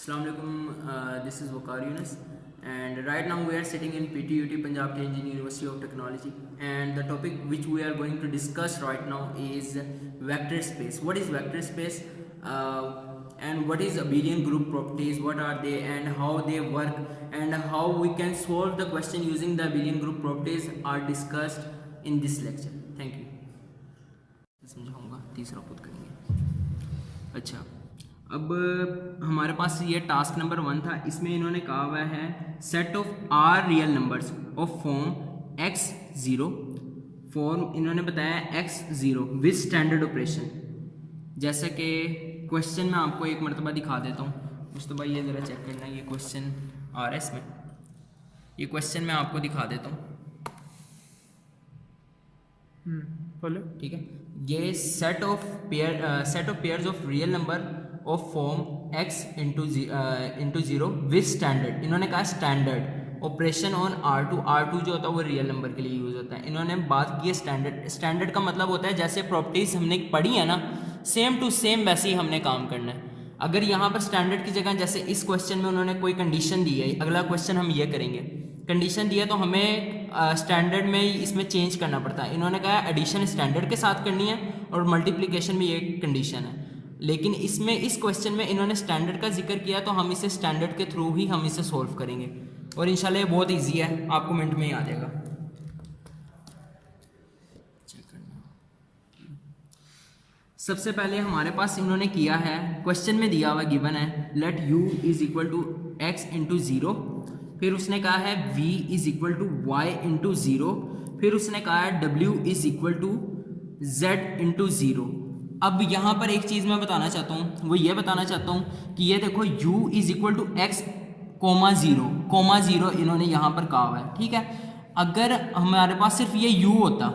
Assalamualaikum. This is Waqar Yunus, and right now we are sitting in PTUT Punjab Indian University of Technology, and the topic which we are going to discuss right now is vector space. What is vector space, and what is abelian group properties? What are they, and how they work, and how we can solve the question using the abelian group properties are discussed in this lecture. Thank you. समझाऊंगा तीसरा खुद करेंगे. अच्छा, अब हमारे पास ये task number 1 था. इसमें इन्होंने कहा हुआ है set of R real numbers of form x0. Form इन्होंने बताया x0 विद स्टैंडर्ड ऑपरेशन. जैसे कि क्वेश्चन में आपको एक मरतबा दिखा देता हूँ. तो भाई ये ज़रा चेक करना, ये क्वेश्चन आ रहा है इसमें. ये क्वेश्चन मैं आपको दिखा देता हूँ. बोलो. ठीक है, ये set of pairs of real number of form x into zero with standard. इन्होंने कहा standard operation on R2. R2 जो होता है वो रियल नंबर के लिए यूज़ होता है. इन्होंने बात की है स्टैंडर्ड. स्टैंडर्ड का मतलब होता है जैसे प्रॉपर्टीज़ हमने पढ़ी है ना, सेम टू सेम वैसे ही हमने काम करना है. अगर यहाँ पर स्टैंडर्ड की जगह जैसे इस क्वेश्चन में उन्होंने कोई कंडीशन दी है, अगला क्वेश्चन हम ये करेंगे, कंडीशन दी है तो हमें स्टैंडर्ड में इसमें चेंज करना पड़ता है. इन्होंने कहा एडिशन स्टैंडर्ड के साथ करनी है और मल्टीप्लिकेशन भी एक कंडीशन है. लेकिन इसमें इस क्वेश्चन में इन्होंने स्टैंडर्ड का जिक्र किया तो हम इसे स्टैंडर्ड के थ्रू ही हम इसे सॉल्व करेंगे. और इंशाल्लाह ये बहुत इजी है, आपको मिनट में ही आ जाएगा. सबसे पहले हमारे पास इन्होंने किया है, क्वेश्चन में दिया हुआ गिवन है let u is equal to x into zero. फिर उसने कहा है v is equal to y into zero. फिर उसने कहा है w is equal to z into zero. अब यहाँ पर एक चीज़ मैं बताना चाहता हूँ, वो ये बताना चाहता हूँ कि ये देखो u is equal to x comma zero इन्होंने यहाँ पर कहा हुआ है. ठीक है, अगर हमारे पास सिर्फ ये u होता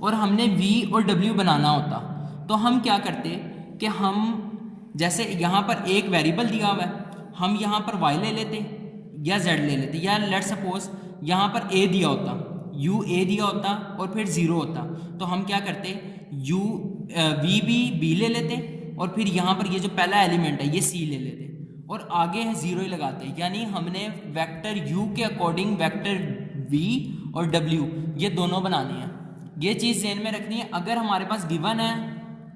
और हमने v और w बनाना होता तो हम क्या करते कि हम जैसे यहाँ पर एक वेरिएबल दिया हुआ है, हम यहाँ पर y ले लेते या z ले लेते, या लेट सपोज यहाँ पर a दिया होता, u a दिया होता और फिर 0 होता, तो हम क्या करते u v भी b ले लेते और फिर यहाँ पर ये जो पहला एलिमेंट है ये c ले लेते और आगे है 0 ही लगाते. यानी हमने वेक्टर u के अकॉर्डिंग वेक्टर v और w ये दोनों बनाने हैं. ये चीज़ ज़हन में रखनी है. अगर हमारे पास गिवन है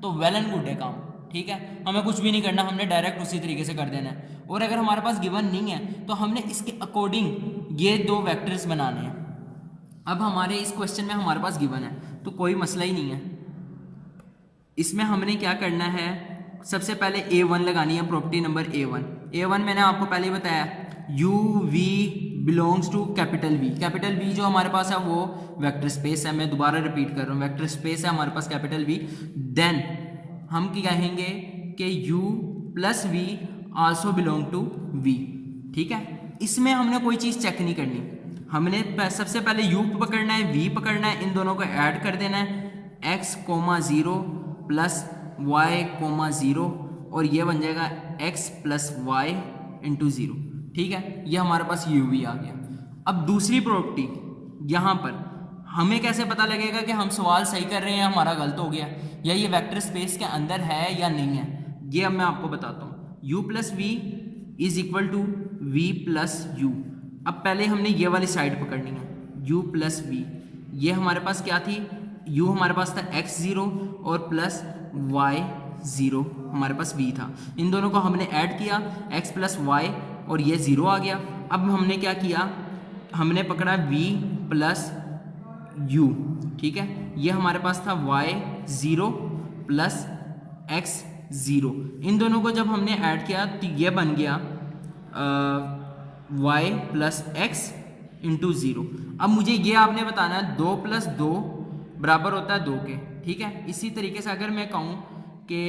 तो वेल एंड गुड है काम. ठीक है, हमें कुछ भी नहीं करना, हमने डायरेक्ट उसी तरीके से कर देना है. और अगर हमारे पास गिवन नहीं है तो हमने इसके अकॉर्डिंग ये दो वेक्टर्स बनाने हैं. अब हमारे इस क्वेश्चन में हमारे पास गिवन है तो कोई मसला ही नहीं है. इसमें हमने क्या करना है, सबसे पहले a1 लगानी है, प्रॉपर्टी नंबर a1 मैंने आपको पहले ही बताया u v belongs to capital V. Capital V जो हमारे पास है वो वेक्टर स्पेस है. मैं दोबारा रिपीट कर रहा हूँ, वेक्टर स्पेस है हमारे पास कैपिटल V. देन हम क्या कहेंगे कि u plus v also belong to V. ठीक है, इसमें हमने कोई चीज़ चेक नहीं करनी. हमने सबसे पहले u पकड़ना है, v पकड़ना है, इन दोनों को ऐड कर देना है x comma 0 plus y comma 0 और ये बन जाएगा x प्लस y इंटू 0. ठीक है, ये हमारे पास u भी आ गया. अब दूसरी प्रॉपर्टी यहाँ पर हमें कैसे पता लगेगा कि हम सवाल सही कर रहे हैं, हमारा गलत हो गया, या ये वेक्टर स्पेस के अंदर है या नहीं है, ये अब मैं आपको बताता हूँ. u plus v is equal to v plus u. अब पहले हमने ये वाली साइड पकड़नी है, u प्लस वी. ये हमारे पास क्या थी, u हमारे पास था x0 और प्लस y0 हमारे पास v था. इन दोनों को हमने ऐड किया, x प्लस वाई और ये 0 आ गया. अब हमने क्या किया, हमने पकड़ा v प्लस u. ठीक है, ये हमारे पास था y0 प्लस x0. इन दोनों को जब हमने ऐड किया तो ये बन गया y प्लस x इंटू 0. अब मुझे ये आपने बताना है 2 प्लस 2 बराबर होता है 2 के. ठीक है, इसी तरीके से अगर मैं कहूँ कि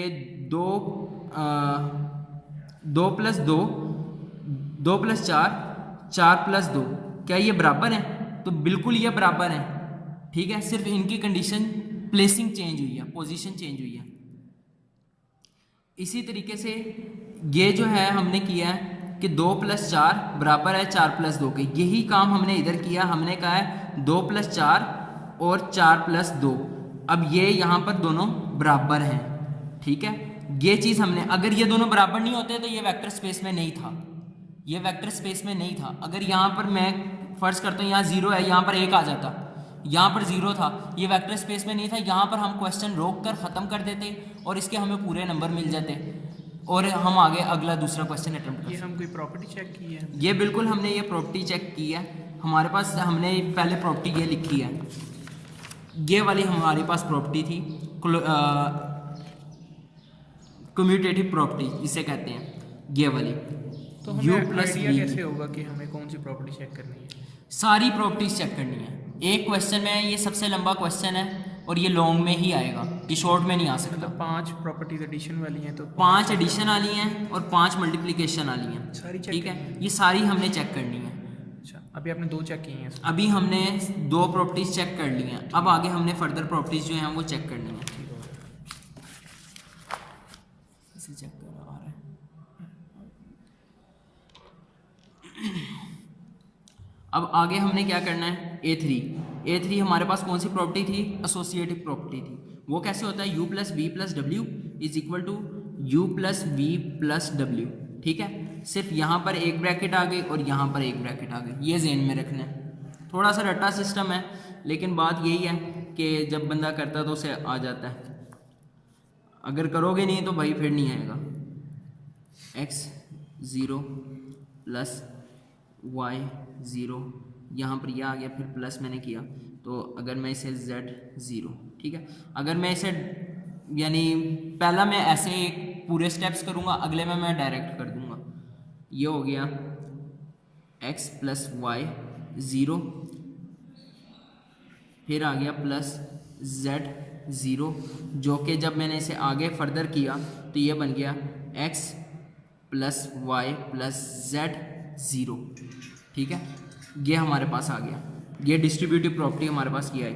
2 प्लस 2 प्लस 4 प्लस 2 क्या ये बराबर है, तो बिल्कुल ये बराबर है. ठीक है, सिर्फ इनकी कंडीशन प्लेसिंग चेंज हुई है, पोजीशन चेंज हुई है. इसी तरीके से ये जो है हमने किया है कि 2 प्लस 4 बराबर है 4 प्लस 2 के. यही काम हमने इधर किया, हमने कहा है 2 प्लस 4 और 4 प्लस 2. अब ये यहाँ पर दोनों बराबर हैं. ठीक है, ये चीज़ हमने, अगर ये दोनों बराबर नहीं होते तो ये वेक्टर स्पेस में नहीं था, ये वेक्टर स्पेस में नहीं था। अगर यहाँ पर मैं फर्ज करता हूँ यहाँ 0 है, यहाँ पर 1 आ जाता, यहाँ पर 0 था, ये वेक्टर स्पेस में नहीं था, यहाँ पर हम क्वेश्चन रोक कर ख़त्म कर देते और इसके हमें पूरे नंबर मिल जाते और हम आगे अगला दूसरा क्वेश्चन अटेम्प्ट कर। ये हम कोई प्रॉपर्टी चेक की है? ये बिल्कुल हमने ये प्रॉपर्टी चेक की है। हमारे पास हमने पहले प्रॉपर्टी ये लिखी है, ये वाली हमारे पास प्रॉपर्टी थी, कम्यूटेटिव प्रॉपर्टी इसे कहते हैं, ये वाली। तो u हमें प्लस आइडिया वी, कैसे होगा कि हमें कौन सी प्रॉपर्टी चेक करनी है? सारी प्रॉपर्टीज चेक करनी है एक क्वेश्चन में। ये सबसे लंबा क्वेश्चन है और ये लॉन्ग में ही आएगा, ये शॉर्ट में नहीं आ सकता। मतलब 5 प्रॉपर्टीज एडिशन वाली हैं, तो 5 एडिशन वाली हैं और 5 मल्टीप्लिकेशन वाली हैं, सारी चेक ठीक है। ये सारी हमने चेक करनी है। अच्छा, अभी आपने 2 चेक की हैं। अभी हमने 2 प्रॉपर्टीज चेक कर ली हैं, अब आगे हमने फर्दर प्रॉपर्टीज जो हैं वो चेक करनी है। ठीक हो गया। इसे चेक कर आ रहा है। अब आगे हमने क्या करना है, A3 हमारे पास कौन सी प्रॉपर्टी थी, एसोसिएटिव प्रॉपर्टी थी। वो कैसे होता है, u plus v plus W is equal to you plus v plus W, ठीक है। सिर्फ यहाँ पर एक ब्रैकेट आ गई और यहाँ पर एक ब्रैकेट आ गई, ये ज़हन में रखना है। थोड़ा सा रट्टा सिस्टम है लेकिन बात यही है कि जब बंदा करता तो उसे आ जाता है, अगर करोगे नहीं तो भाई फिर नहीं आएगा। x0 प्लस y0, यहाँ पर यह आ गया, फिर प्लस मैंने किया तो अगर मैं इसे z0, ठीक है। अगर मैं इसे यानी पहला मैं ऐसे एक पूरे स्टेप्स करूँगा, अगले में मैं डायरेक्ट कर दूँगा। ये हो गया x प्लस y0, फिर आ गया प्लस z0, जो कि जब मैंने इसे आगे फर्दर किया तो ये बन गया x plus y plus z0, ठीक है। ये हमारे पास आ गया, ये डिस्ट्रीब्यूटिव प्रॉपर्टी हमारे पास ये आई।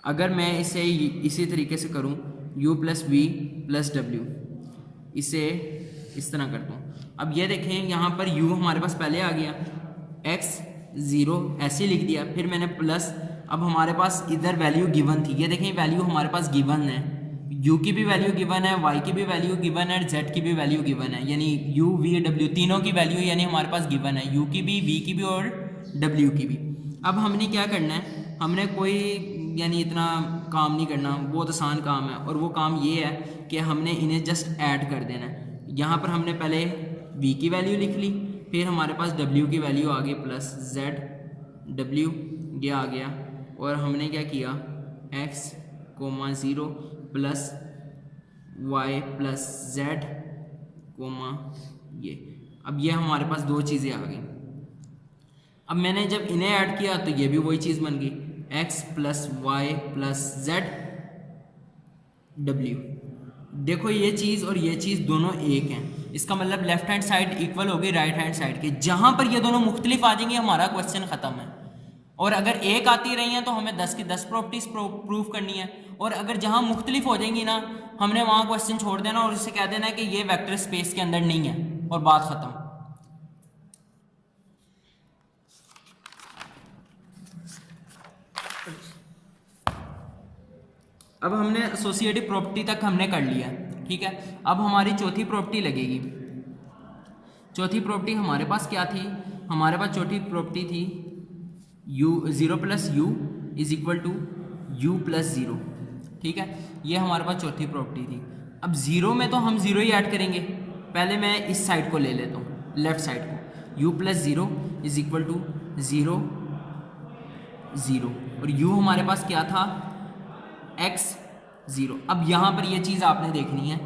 अगर मैं इसे इसी तरीके से करूं, u प्लस वी प्लस डब्ल्यू, इसे इस तरह करता हूँ। अब ये देखें यहाँ पर u हमारे पास पहले आ गया, x0 ऐसे लिख दिया, फिर मैंने प्लस, अब हमारे पास इधर वैल्यू गिवन थी, ये देखें वैल्यू हमारे पास गिवन है, u की भी वैल्यू गिवन है, y की भी वैल्यू गिवन है, z की भी वैल्यू गिवन है, यानी u v w तीनों की वैल्यू यानी हमारे पास गिवन है, u की भी, v की भी और w की भी। अब हमने क्या करना है, हमने कोई यानी इतना काम नहीं करना, बहुत आसान काम है और वो काम ये है कि हमने इन्हें जस्ट ऐड कर देना है। यहाँ पर हमने पहले v की वैल्यू लिख ली, फिर हमारे पास w की वैल्यू आ गई प्लस zw, ये आ गया, और हमने क्या किया x,0 plus y plus z, ये। अब ये हमारे पास 2 चीज़ें आ गई। अब मैंने जब इन्हें ऐड किया तो ये भी वही चीज़ बन गई, x plus y plus z w। देखो ये चीज़ और ये चीज़ दोनों एक हैं, इसका मतलब लेफ्ट हैंड साइड इक्वल होगी राइट हैंड साइड के। जहाँ पर ये दोनों मुख्तलिफ आ जाएंगे हमारा क्वेश्चन ख़त्म है। और अगर एक आती रही हैं तो हमें 10 की 10 प्रॉपर्टीज प्रूव करनी है, और अगर जहाँ मुख्तलिफ हो जाएंगी ना, हमने वहाँ क्वेश्चन छोड़ देना और उससे कह देना कि ये वेक्टर स्पेस के अंदर नहीं है और बात ख़त्म। अब हमने एसोसिएटिव प्रॉपर्टी तक हमने कर लिया, ठीक है। अब हमारी चौथी प्रॉपर्टी लगेगी। चौथी प्रॉपर्टी हमारे पास क्या थी, हमारे पास चौथी प्रॉपर्टी थी u0 plus u is equal to u plus 0, ठीक है। ये हमारे पास चौथी प्रॉपर्टी थी। अब 0 में तो हम 0 ही ऐड करेंगे, पहले मैं इस साइड को ले लेता हूँ, लेफ्ट साइड को। u plus 0 is equal to 0 0, और u हमारे पास क्या था x0। अब यहाँ पर ये चीज़ आपने देखनी है।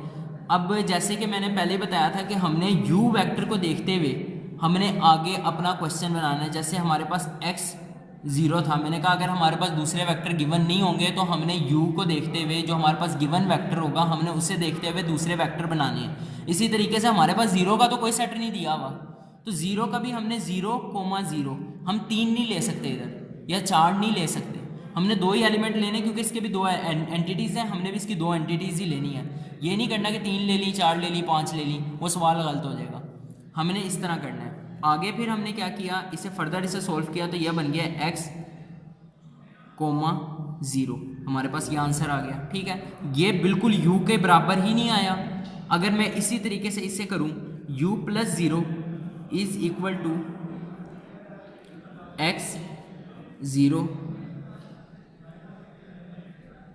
अब जैसे कि मैंने पहले बताया था कि हमने u वेक्टर को देखते हुए हमने आगे अपना क्वेश्चन बनाना है। जैसे हमारे पास x0 था, मैंने कहा अगर हमारे पास दूसरे वेक्टर गिवन नहीं होंगे तो हमने u को देखते हुए जो हमारे पास गिवन वेक्टर होगा हमने उसे देखते हुए दूसरे वेक्टर बनाने हैं। इसी तरीके से हमारे पास 0 का तो कोई सेट नहीं दिया हुआ, तो 0 का भी हमने 0,0, हम 3 नहीं ले सकते इधर, या 4 नहीं ले सकते, हमने 2 ही एलिमेंट लेने, क्योंकि इसके भी 2 एंटिटीज़ हैं, हमने भी इसकी 2 एंटिटीज़ ही लेनी है। ये नहीं करना कि 3 ले ली, 4 ले ली, 5 ले ली, वो सवाल गलत हो जाएगा। हमने इस तरह करना है। आगे फिर हमने क्या किया, इसे फर्दर इसे सॉल्व किया तो यह बन गया x,0, हमारे पास ये आंसर आ गया। ठीक है, ये बिल्कुल u के बराबर ही नहीं आया। अगर मैं इसी तरीके से इससे करूं u plus 0 is equal to x 0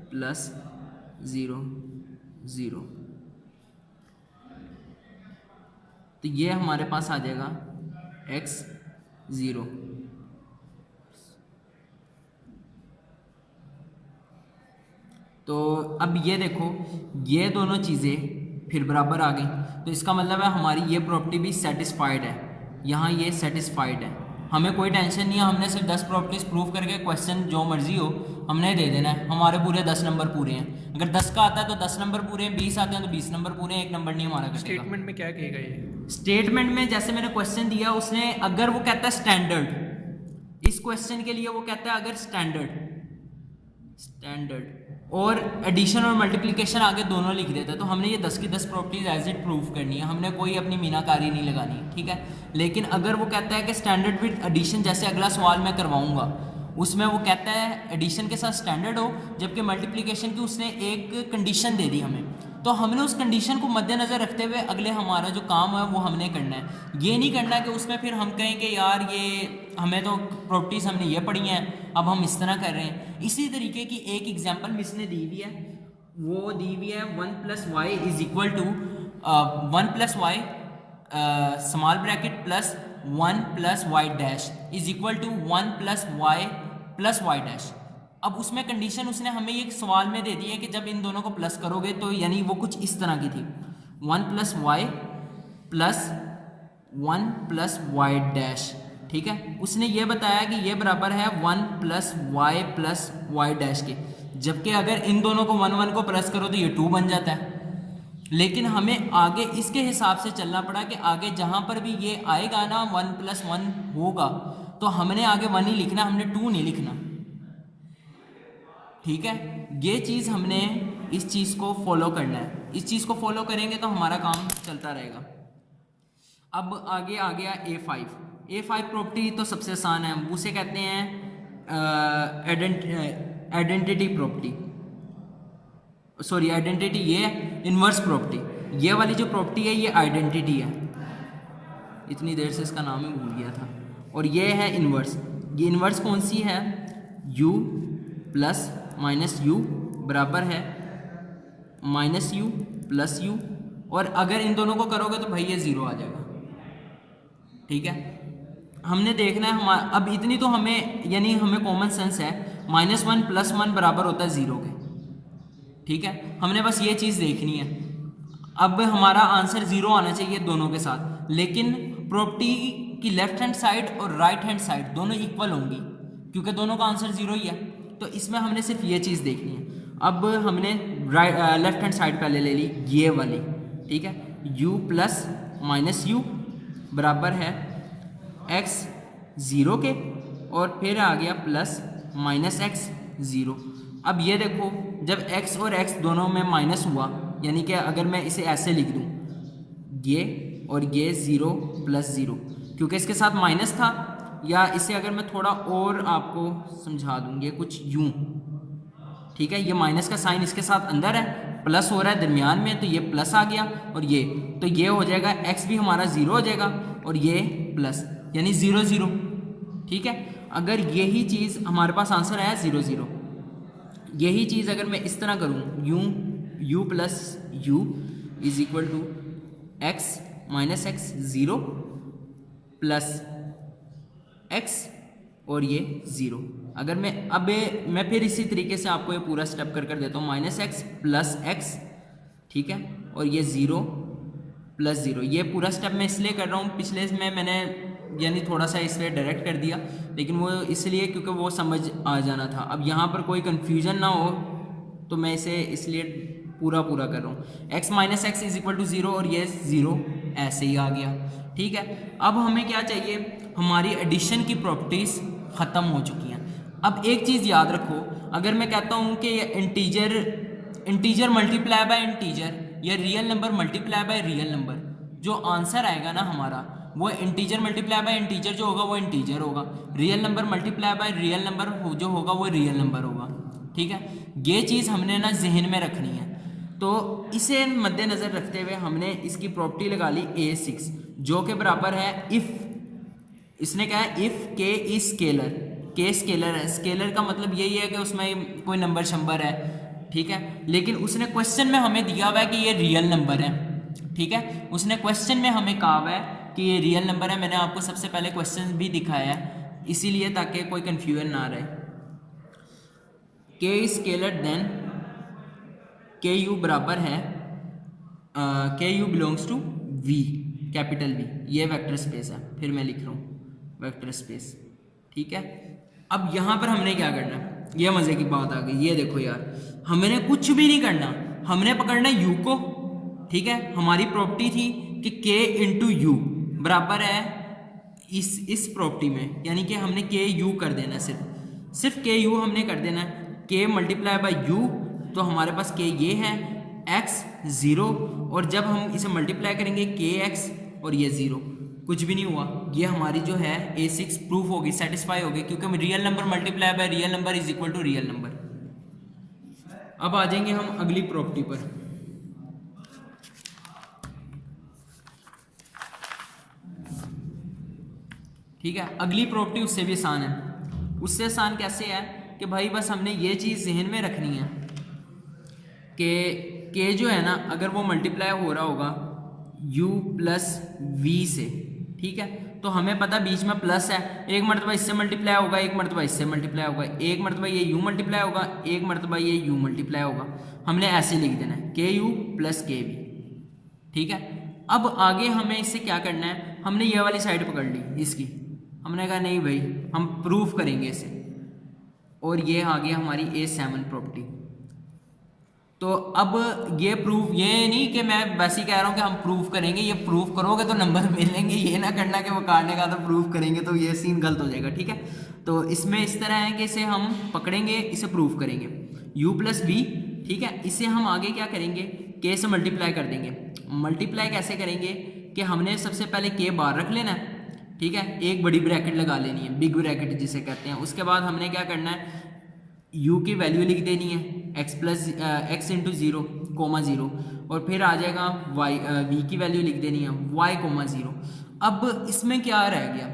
plus 0 0, तो ये हमारे पास आ जाएगा x 0। तो अब ये देखो, ये दोनों चीज़ें फिर बराबर आ गई, तो इसका मतलब है हमारी ये प्रॉपर्टी भी सेटिस्फाइड है। यहाँ ये सेटिस्फाइड है, हमें कोई टेंशन नहीं है, हमने सिर्फ 10 प्रॉपर्टीज प्रूव करके क्वेश्चन जो मर्जी हो हमने दे देना है। हमारे पूरे 10 नंबर पूरे हैं। अगर 10 का आता है तो 10 नंबर पूरे हैं, 20 आते हैं तो 20 नंबर पूरे हैं, 1 नंबर नहीं हमारा कटेगा। स्टेटमेंट में क्या कहेगा ये? स्टेटमेंट में जैसे मैंने क्वेश्चन दिया उसने, अगर वो कहता है स्टैंडर्ड, इस क्वेश्चन के लिए वो कहता है अगर स्टैंडर्ड और एडिशन और मल्टीप्लिकेशन आगे दोनों लिख देता है, तो हमने ये 10 की 10 प्रॉपर्टीज एज इट प्रूव करनी है, हमने कोई अपनी मीनाकारी नहीं लगानी। ठीक है, लेकिन अगर वो कहता है कि स्टैंडर्ड विद एडिशन, जैसे अगला सवाल मैं करवाऊंगा उसमें वो कहता है एडिशन के साथ स्टैंडर्ड हो, जबकि मल्टीप्लिकेशन की उसने एक कंडीशन दे दी हमें, तो हमने उस कंडीशन को मद्देनज़र रखते हुए अगले हमारा जो काम है वो हमने करना है। ये नहीं करना कि उसमें फिर हम कहें कि यार ये हमें तो प्रॉपर्टीज़ हमने ये पढ़ी हैं, अब हम इस तरह कर रहे हैं। इसी तरीके की एक एग्जांपल मिस ने दी हुई है, वो दी हुई है 1 plus y is equal to 1 plus y small bracket plus 1 plus y dash is equal to 1 plus y plus y dash. अब उसमें कंडीशन उसने हमें एक सवाल में दे दी है कि जब इन दोनों को प्लस करोगे तो यानी वो कुछ इस तरह की थी, 1 plus y plus 1 plus y dash. ठीक है, उसने ये बताया कि ये बराबर है 1 प्लस वाई डैश के, जबकि अगर इन दोनों को 1 1 को प्लस करो तो ये 2 बन जाता है। लेकिन हमें आगे इसके हिसाब से चलना पड़ा कि आगे जहाँ पर भी ये आएगा ना 1 प्लस 1 होगा, तो हमने आगे 1 ही लिखना, हमने 2 नहीं लिखना। ठीक है, ये चीज़ हमने इस चीज़ को फॉलो करना है, इस चीज़ को फॉलो करेंगे तो हमारा काम चलता रहेगा। अब आगे आ गया A5 प्रॉपर्टी तो सबसे आसान है, उसे कहते हैं आइडेंटिटी प्रॉपर्टी, सॉरी आइडेंटिटी ये है इन्वर्स प्रॉपर्टी। ये वाली जो प्रॉपर्टी है ये आइडेंटिटी है, इतनी देर से इसका नाम ही भूल गया था। और ये है इन्वर्स। ये इन्वर्स कौन सी है? u प्लस माइनस u बराबर है माइनस u प्लस u, और अगर इन दोनों को करोगे तो भाई ये 0 आ जाएगा। ठीक है, हमने देखना है हम अब इतनी तो हमें यानी हमें कॉमन सेंस है, -1 प्लस 1 बराबर होता है 0 के। ठीक है, हमने बस ये चीज़ देखनी है। अब हमारा आंसर 0 आना चाहिए दोनों के साथ, लेकिन प्रॉपर्टी की लेफ्ट हैंड साइड और राइट हैंड साइड दोनों इक्वल होंगी, क्योंकि दोनों का आंसर 0 ही है। तो इसमें हमने सिर्फ ये चीज़ देखनी है। अब हमने लेफ्ट हैंड साइड पहले ले ली ये वाली। ठीक है, u प्लस माइनस u बराबर है x 0 के, और फिर आ गया प्लस माइनस x 0। अब ये देखो, जब x और x दोनों में माइनस हुआ, यानी कि अगर मैं इसे ऐसे लिख दूं ये और ये 0 प्लस 0, क्योंकि इसके साथ माइनस था, या इसे अगर मैं थोड़ा और आपको समझा दूं, ये कुछ यूं। ठीक है, ये माइनस का साइन इसके साथ अंदर है, प्लस हो रहा है दरमियान में, तो ये प्लस आ गया, और ये तो ये हो जाएगा x भी हमारा 0 हो जाएगा, और ये प्लस यानी 0 0। ठीक है, अगर यही चीज़ हमारे पास आंसर आया 0 0, यही चीज़ अगर मैं इस तरह करूँ u plus u is equal to x minus x 0 plus x और ये 0। अगर मैं फिर इसी तरीके से आपको ये पूरा स्टेप कर देता हूँ, माइनस एक्स प्लस एक्स। ठीक है, और ये 0 प्लस 0। ये पूरा स्टेप मैं इसलिए कर रहा हूँ, पिछले में मैंने यानी थोड़ा सा इसलिए डायरेक्ट कर दिया, लेकिन वो इसलिए क्योंकि वो समझ आ जाना था। अब यहाँ पर कोई कन्फ्यूजन ना हो तो मैं इसे इसलिए पूरा कर रहा हूँ। x minus x is equal to 0, और ये 0 ऐसे ही आ गया। ठीक है, अब हमें क्या चाहिए? हमारी एडिशन की प्रॉपर्टीज़ ख़त्म हो चुकी हैं। अब एक चीज़ याद रखो, अगर मैं कहता हूँ कि इंटीजर मल्टीप्लाई बाय इंटीजर या real number multiply by real number, जो आंसर आएगा ना हमारा वो इंटीजर मल्टीप्लाई बाय इंटीजर जो होगा वो इंटीजर होगा, real number multiply by real number जो होगा वो रियल नंबर होगा। ठीक है, ये चीज़ हमने ना जहन में रखनी है। तो इसे मद्देनज़र रखते हुए हमने इसकी प्रॉपर्टी लगा ली A6 जो कि बराबर है इफ़, इसने कहा है इफ़ के इज स्केलर, के स्केलर है, स्केलर का मतलब यही है कि उसमें कोई नंबर शंबर है, ठीक है, लेकिन उसने क्वेश्चन में हमें दिया हुआ है कि ये रियल नंबर है, ठीक है, उसने क्वेश्चन में हमें कहा हुआ है कि ये रियल नंबर है। मैंने आपको सबसे पहले क्वेश्चन भी दिखाया है इसीलिए ताकि कोई कंफ्यूजन ना रहे। के स्केलर देन के यू बराबर है के u belongs to v, capital v, ये वेक्टर स्पेस है, फिर मैं लिख रहा हूँ वेक्टर स्पेस, ठीक है। अब यहाँ पर हमने क्या करना है, ये मज़े की बात आ गई, ये देखो यार, हमने कुछ भी नहीं करना, हमने पकड़ना है यू को, ठीक है। हमारी प्रॉपर्टी थी कि के इंटू यू बराबर है इस प्रॉपर्टी में, यानी कि हमने के यू कर देना है, सिर्फ के यू हमने कर देना है, के मल्टीप्लाई बाय यू, तो हमारे पास के ये है एक्स 0, और जब हम इसे मल्टीप्लाई करेंगे के एक्स और ये 0, कुछ भी नहीं हुआ, ये हमारी जो है A6 प्रूफ होगी, सेटिस्फाई होगी, क्योंकि real number multiply by real number is equal to real number. अब आ जाएंगे हम अगली प्रॉपर्टी पर। ठीक है, अगली प्रॉपर्टी उससे भी आसान है। उससे आसान कैसे है कि भाई बस हमने ये चीज़ जहन में रखनी है कि जो है ना, अगर वो मल्टीप्लाई हो रहा होगा u प्लस वी से, ठीक है, तो हमें पता बीच में प्लस है, एक मरतबा इससे मल्टीप्लाई होगा, एक मरतबा इससे मल्टीप्लाई होगा, एक मरतबा ये u मल्टीप्लाई होगा, एक मरतबा ये u मल्टीप्लाई होगा। हमने ऐसे लिख देना है के यू प्लस के वी, ठीक है। अब आगे हमें इससे क्या करना है, हमने ये वाली साइड पकड़ ली इसकी, हमने कहा नहीं भाई हम प्रूफ करेंगे इसे, और ये आ गया हमारी A7 प्रॉपर्टी। तो अब ये प्रूफ, ये नहीं कि मैं वैसे ही कह रहा हूँ कि हम प्रूफ करेंगे, ये प्रूफ करोगे तो नंबर मिलेंगे, ये ना करना कि वो काटने का तो प्रूफ करेंगे, तो ये सीन गलत हो जाएगा, ठीक है। तो इसमें इस तरह है कि इसे हम पकड़ेंगे, इसे प्रूफ करेंगे u प्लस वी, ठीक है। इसे हम आगे क्या करेंगे, k से मल्टीप्लाई कर देंगे। मल्टीप्लाई कैसे करेंगे कि हमने सबसे पहले k बार रख लेना है, ठीक है, एक बड़ी ब्रैकेट लगा लेनी है, बिग ब्रैकेट जिसे कहते हैं। उसके बाद हमने क्या करना है, u की वैल्यू लिख देनी है x plus x into 0 comma 0, और फिर आ जाएगा y, v की वैल्यू लिख देनी है y कोमा 0। अब इसमें क्या रह गया,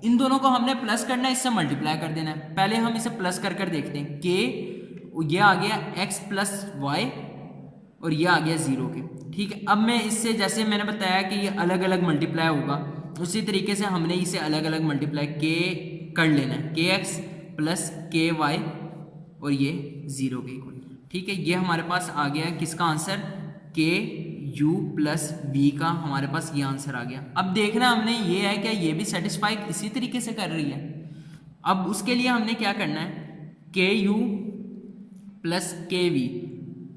इन दोनों को हमने प्लस करना है, इससे मल्टीप्लाई कर देना है। पहले हम इसे प्लस कर कर देखते हैं, कि ये आ गया x प्लस वाई और ये आ गया 0 के, ठीक है। अब मैं इससे, जैसे मैंने बताया कि ये अलग अलग मल्टीप्लाई होगा, उसी तरीके से हमने इसे अलग अलग मल्टीप्लाई के कर लेना है, के एक्स प्लस के वाई और ये 0 के इक्वल, ठीक है। ये हमारे पास आ गया किसका आंसर, के यू प्लस बी का हमारे पास ये आंसर आ गया। अब देखना हमने ये है कि ये भी सेटिस्फाई इसी तरीके से कर रही है। अब उसके लिए हमने क्या करना है, के यू प्लस के वी।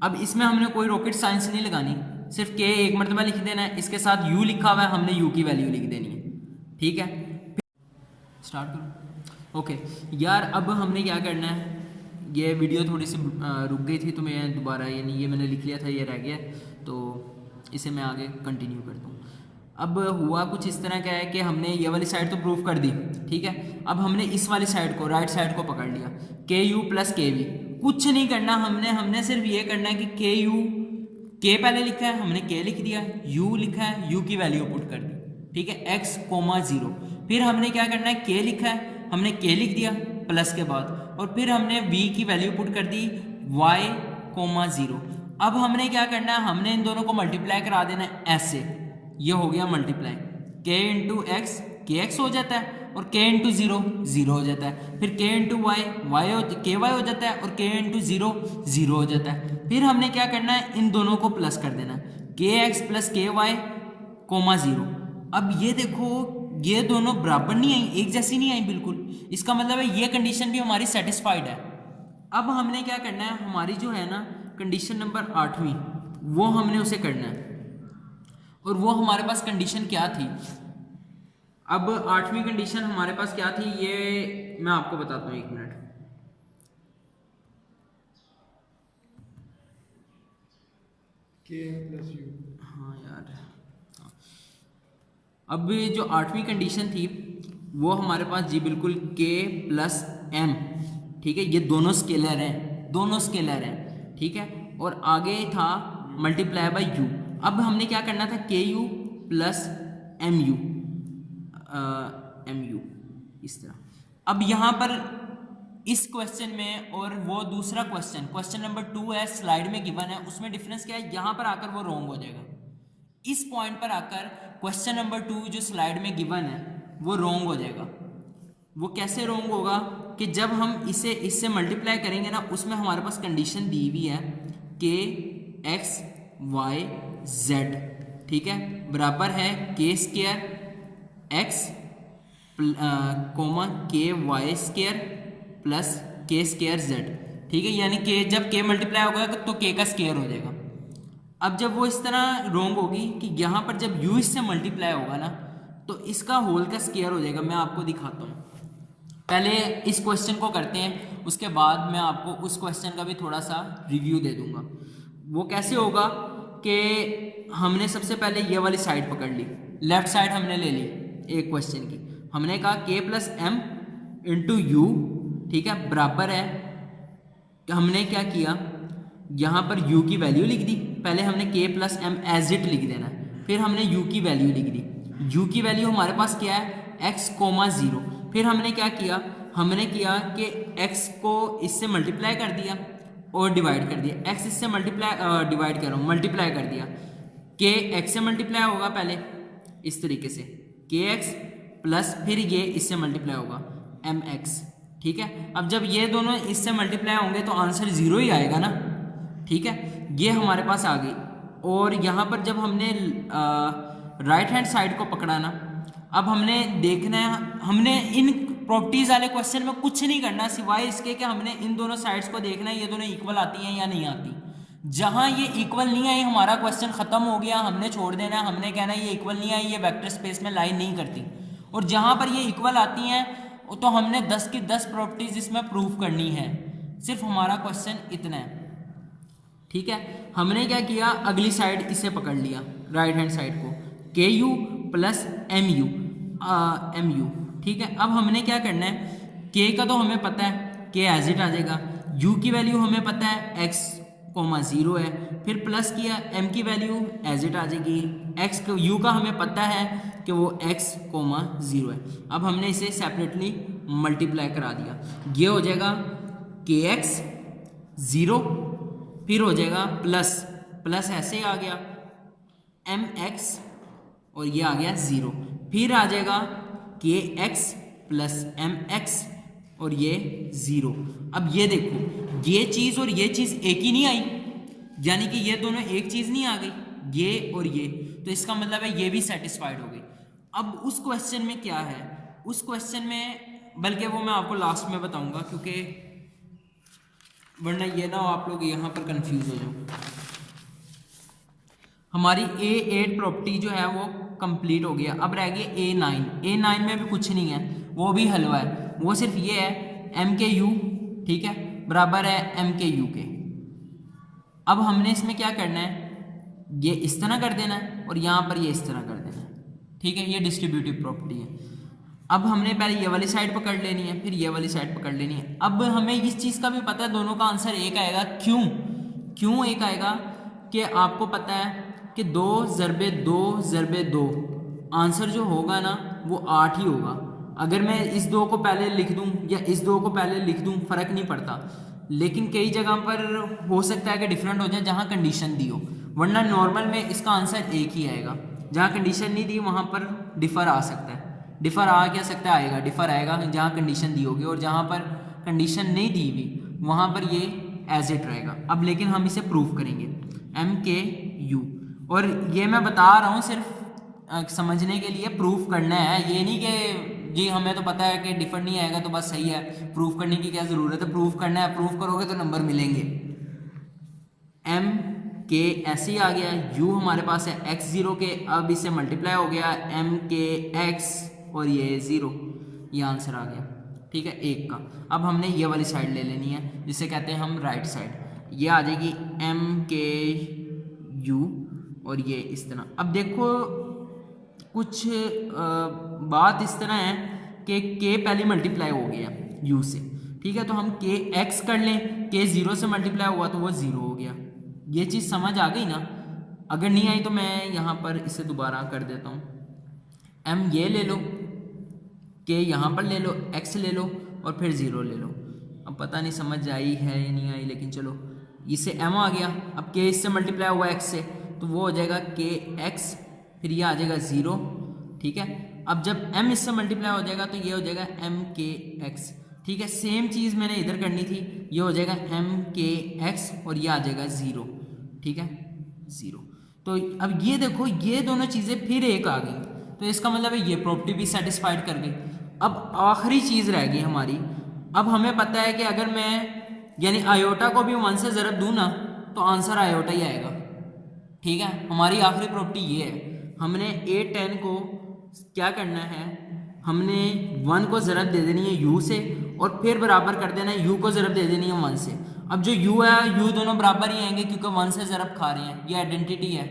अब इसमें हमने कोई रॉकेट साइंस नहीं लगानी, सिर्फ के एक मरतबा लिख देना है, इसके साथ यू लिखा हुआ है, हमने यू की वैल्यू लिख देनी है, ठीक है। स्टार्ट करो। ओके यार, अब हमने क्या करना है, ये वीडियो थोड़ी सी रुक गई थी तो मैं दोबारा, यानी ये मैंने लिख लिया था, ये रह गया, तो इसे मैं आगे कंटिन्यू करता हूँ। अब हुआ कुछ इस तरह का है कि हमने ये वाली साइड तो प्रूफ कर दी, ठीक है। अब हमने इस वाली साइड को, राइट साइड को पकड़ लिया, के यू प्लस के वी। कुछ नहीं करना हमने सिर्फ ये करना है कि के यू, के पहले लिखा है हमने के लिख दिया, यू लिखा है यू की वैल्यू पुट कर दी, ठीक है, एक्स कोमा 0। फिर हमने क्या करना है, के लिखा है हमने के लिख दिया प्लस के बाद, और फिर हमने v की वैल्यू पुट कर दी y कोमा 0। अब हमने क्या करना है, हमने इन दोनों को मल्टीप्लाई करा देना है ऐसे, ये हो गया मल्टीप्लाई, k इंटू एक्स के एक्स हो जाता है, और k इंटू 0 0 हो जाता है, फिर k इंटू वाई के वाई हो जाता है, और k इंटू 0 0 हो जाता है। फिर हमने क्या करना है, इन दोनों को प्लस कर देना है, के एक्स प्लस के वाई कोमा 0। अब ये देखो, ये दोनों बराबर नहीं आई, एक जैसी नहीं आई बिल्कुल, इसका मतलब है ये कंडीशन भी हमारी सेटिस्फाइड है। अब हमने क्या करना है, हमारी जो है ना कंडीशन नंबर 8वीं, वो हमने उसे करना है, और वो हमारे पास कंडीशन क्या थी। अब 8वीं कंडीशन हमारे पास क्या थी, ये मैं आपको बताता हूँ, 1 मिनट। के प्लस यू, हाँ यार, अब जो 8वीं कंडीशन थी वो हमारे पास जी बिल्कुल k प्लस m, ठीक है, ये दोनों स्केलर हैं, दोनों स्केलर हैं, ठीक है। और आगे था मल्टीप्लाई बाय यू। अब हमने क्या करना था, के यू प्लस एम यू, इस तरह। अब यहाँ पर इस क्वेश्चन में और वो दूसरा क्वेश्चन नंबर 2 है, स्लाइड में गिवन है, उसमें डिफरेंस क्या है, यहाँ पर आकर वो रॉन्ग हो जाएगा। इस पॉइंट पर आकर क्वेश्चन नंबर 2 जो स्लाइड में गिवन है वो रॉन्ग हो जाएगा। वो कैसे रॉन्ग होगा कि जब हम इसे इससे मल्टीप्लाई करेंगे ना, उसमें हमारे पास कंडीशन दी हुई है के एक्स वाई जेड, ठीक है, बराबर है के स्क्वायर एक्स कोमा के वाई स्क्वायर प्लस के स्क्वायर जेड, ठीक है। यानी कि जब के मल्टीप्लाई होगा तो के का स्क्वायर हो जाएगा। अब जब वो इस तरह रॉन्ग होगी कि यहाँ पर जब u इससे मल्टीप्लाई होगा ना तो इसका होल का स्क्वायर हो जाएगा। मैं आपको दिखाता हूँ, पहले इस क्वेश्चन को करते हैं, उसके बाद मैं आपको उस क्वेश्चन का भी थोड़ा सा रिव्यू दे दूंगा। वो कैसे होगा कि हमने सबसे पहले ये वाली साइड पकड़ ली, लेफ्ट साइड हमने ले ली एक क्वेश्चन की, हमने कहा k plus m into u, ठीक है, बराबर है, हमने क्या किया, यहाँ पर u की वैल्यू लिख दी। पहले हमने k plus m as it लिख देना, फिर हमने u की वैल्यू लिख दी। u की वैल्यू हमारे पास क्या है, x कोमा 0। फिर हमने क्या किया, हमने किया कि x को इससे मल्टीप्लाई कर दिया और डिवाइड कर दिया, x इससे डिवाइड कर रहा हूँ, मल्टीप्लाई कर दिया, k x से मल्टीप्लाई होगा पहले इस तरीके से, kx प्लस फिर ये इससे मल्टीप्लाई होगा mx, ठीक है। अब जब ये दोनों इससे मल्टीप्लाई होंगे तो आंसर 0 ही आएगा ना, ठीक है। ये हमारे पास आ गई। और यहाँ पर जब हमने राइट हैंड साइड को पकड़ा ना, अब हमने देखना है, हमने इन प्रॉपर्टीज वाले क्वेश्चन में कुछ नहीं करना सिवाय इसके कि हमने इन दोनों साइड्स को देखना है ये दोनों इक्वल आती हैं या नहीं आती। जहां ये इक्वल नहीं आई हमारा क्वेश्चन खत्म हो गया, हमने छोड़ देना है, हमने कहना है ये इक्वल नहीं आई, ये वेक्टर स्पेस में लाइन नहीं करती। और जहां पर ये इक्वल आती हैं तो हमने 10 की 10 प्रॉपर्टीज इसमें प्रूव करनी है। सिर्फ हमारा क्वेश्चन इतना है, ठीक है। हमने क्या किया, अगली साइड इसे पकड़ लिया, राइट हैंड साइड को, के यू प्लस एम यू, ठीक है। अब हमने क्या करना है, के का तो हमें पता है के एज इट आ जाएगा, यू की वैल्यू हमें पता है एक्स कोमा 0 है, फिर प्लस किया एम की वैल्यू एज इट आ जाएगी, एक्स को यू का हमें पता है कि वो एक्स कोमा 0 है। अब हमने इसे सेपरेटली मल्टीप्लाई करा दिया, ये हो जाएगा के एक्स 0, फिर हो जाएगा प्लस ऐसे ही आ गया एम एक्स और ये आ गया 0, फिर आ जाएगा के एक्स प्लस एम एक्स और ये 0। अब ये देखो, ये चीज़ और ये चीज़ एक ही नहीं आई, यानी कि ये दोनों एक चीज़ नहीं आ गई, ये और ये, तो इसका मतलब है ये भी सेटिस्फाइड हो गई। अब उस क्वेश्चन में क्या है, उस क्वेश्चन में, बल्कि वो मैं आपको लास्ट में बताऊंगा क्योंकि वरना ये ना हो आप लोग यहाँ पर कंफ्यूज हो जाओ। हमारी A8 प्रॉपर्टी जो है वो कंप्लीट हो गया। अब रह गया A9 में भी कुछ नहीं है, वो भी हलवा है, वो सिर्फ ये है एम के यू, ठीक है, बराबर है एम के यू के। अब हमने इसमें क्या करना है, ये इस तरह कर देना है और यहाँ पर ये इस तरह कर देना है, ठीक है, ये डिस्ट्रीब्यूटिव प्रॉपर्टी है। अब हमने पहले ये वाली साइड पकड़ लेनी है, फिर ये वाली साइड पकड़ लेनी है। अब हमें इस चीज़ का भी पता है दोनों का आंसर एक आएगा। क्यों एक आएगा कि आपको पता है कि 2 ज़रबे 2 आंसर जो होगा ना वो 8 ही होगा। अगर मैं इस 2 को पहले लिख दूं या इस 2 को पहले लिख दूं फ़र्क नहीं पड़ता, लेकिन कई जगह पर हो सकता है कि डिफरेंट हो जाए जहां कंडीशन दी हो, वरना नॉर्मल में इसका आंसर एक ही आएगा। जहां कंडीशन नहीं दी वहां पर डिफ़र आ सकता है, डिफ़र आ क्या सकता है, आएगा डिफ़र आएगा जहाँ कंडीशन दी होगी, और जहाँ पर कंडीशन नहीं दी हुई वहाँ पर ये एज इट रहेगा। अब लेकिन हम इसे प्रूव करेंगे एम के यू, और ये मैं बता रहा हूँ सिर्फ समझने के लिए, प्रूफ करना है, ये नहीं कि जी हमें तो पता है कि डिफर नहीं आएगा तो बस सही है, प्रूफ करने की क्या ज़रूरत है, प्रूफ करना है, प्रूफ करोगे तो नंबर मिलेंगे। एम के ऐसे ही आ गया, यू हमारे पास है एक्स 0 के, अब इससे मल्टीप्लाई हो गया एम के एक्स और ये 0, ये आंसर आ गया, ठीक है, 1 का। अब हमने ये वाली साइड ले लेनी है जिसे कहते हैं हम राइट साइड, ये आ जाएगी एम के यू और ये इस तरह। अब देखो कुछ बात इस तरह है कि के पहले मल्टीप्लाई हो गया यू से, ठीक है, तो हम के एक्स कर लें, के 0 से मल्टीप्लाई हुआ तो वो 0 हो गया। ये चीज़ समझ आ गई ना? अगर नहीं आई तो मैं यहाँ पर इसे दोबारा कर देता हूँ। एम ये ले लो, के यहाँ पर ले लो, एक्स ले लो और फिर 0 ले लो। अब पता नहीं समझ आई है या नहीं आई, लेकिन चलो इससे एम आ गया। अब के इससे मल्टीप्लाई हुआ एक्स से तो वो हो जाएगा के एक्स, फिर ये आ जाएगा 0। ठीक है, अब जब m इससे मल्टीप्लाई हो जाएगा तो ये हो जाएगा एम के एक्स। ठीक है, सेम चीज़ मैंने इधर करनी थी, ये हो जाएगा एम के एक्स और ये आ जाएगा 0। ठीक है, 0। तो अब ये देखो, ये दोनों चीज़ें फिर एक आ गई, तो इसका मतलब है ये प्रॉपर्टी भी सेटिस्फाइड कर गई। अब आखिरी चीज़ रह गई हमारी। अब हमें पता है कि अगर मैं यानी आयोटा को भी 1 से ज़रब दूँ ना तो आंसर आयोटा ही आएगा। ठीक है, हमारी आखिरी प्रॉपर्टी ये है। हमने a10 को क्या करना है, हमने 1 को ज़रब दे देनी है u से और फिर बराबर कर देना है u को ज़रब दे देनी है 1 से। अब जो u है u दोनों बराबर ही आएंगे क्योंकि 1 से ज़रब खा रहे हैं, ये आइडेंटिटी है,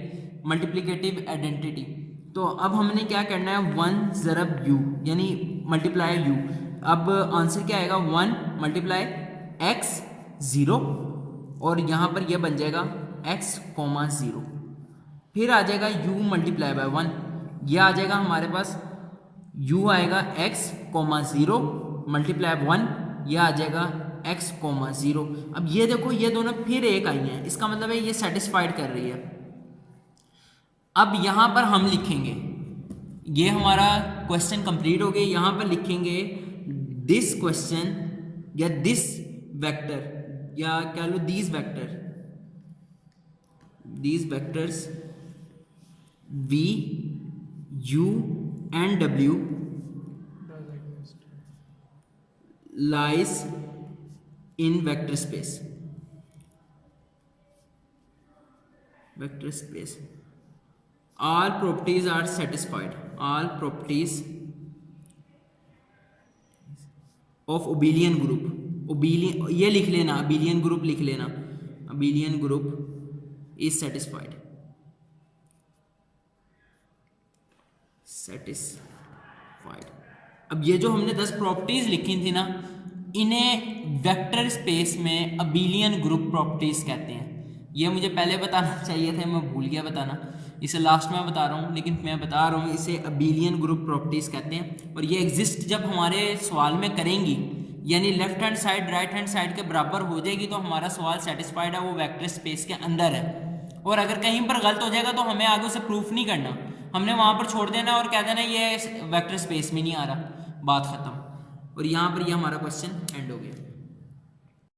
मल्टीप्लिकेटिव आइडेंटिटी। तो अब हमने क्या करना है 1 ज़रब u यानी मल्टीप्लाई u। अब आंसर क्या आएगा 1 मल्टीप्लाई x 0 और यहाँ पर यह बन जाएगा x, 0। फिर आ जाएगा u मल्टीप्लाई बाय 1, यह आ जाएगा हमारे पास u आएगा x, 0 मल्टीप्लाई 1, यह आ जाएगा x, 0। अब ये देखो ये दोनों फिर एक आई हैं, इसका मतलब है ये सेटिस्फाइड कर रही है। अब यहाँ पर हम लिखेंगे, ये हमारा क्वेश्चन कंप्लीट हो गया। यहाँ पर लिखेंगे दिस क्वेश्चन या दिस वेक्टर या कह लो these vectors v, u and w lies in vector space. All properties are satisfied. All properties of abelian group. abelian ये लिख लेना, abelian group लिख लेना, abelian group is satisfied. अब ये जो हमने 10 प्रॉपर्टीज लिखी थी ना, इन्हें वेक्टर स्पेस में अबेलियन ग्रुप प्रॉपर्टीज कहते हैं। ये मुझे पहले बताना चाहिए था, मैं भूल गया बताना, इसे लास्ट में बता रहा हूँ, लेकिन मैं बता रहा हूँ इसे अबेलियन ग्रुप प्रॉपर्टीज कहते हैं। और ये एग्जिस्ट जब हमारे सवाल में करेंगी, यानी left hand side right hand side के बराबर हो जाएगी तो हमारा सवाल सेटिस्फाइड है, वो वेक्टर स्पेस के अंदर है। और अगर कहीं पर गलत हो जाएगा तो हमें आगे उसे प्रूफ नहीं करना, हमने वहाँ पर छोड़ देना और कह देना ये वेक्टर स्पेस में नहीं आ रहा, बात ख़त्म। और यहाँ पर ये हमारा क्वेश्चन एंड हो गया।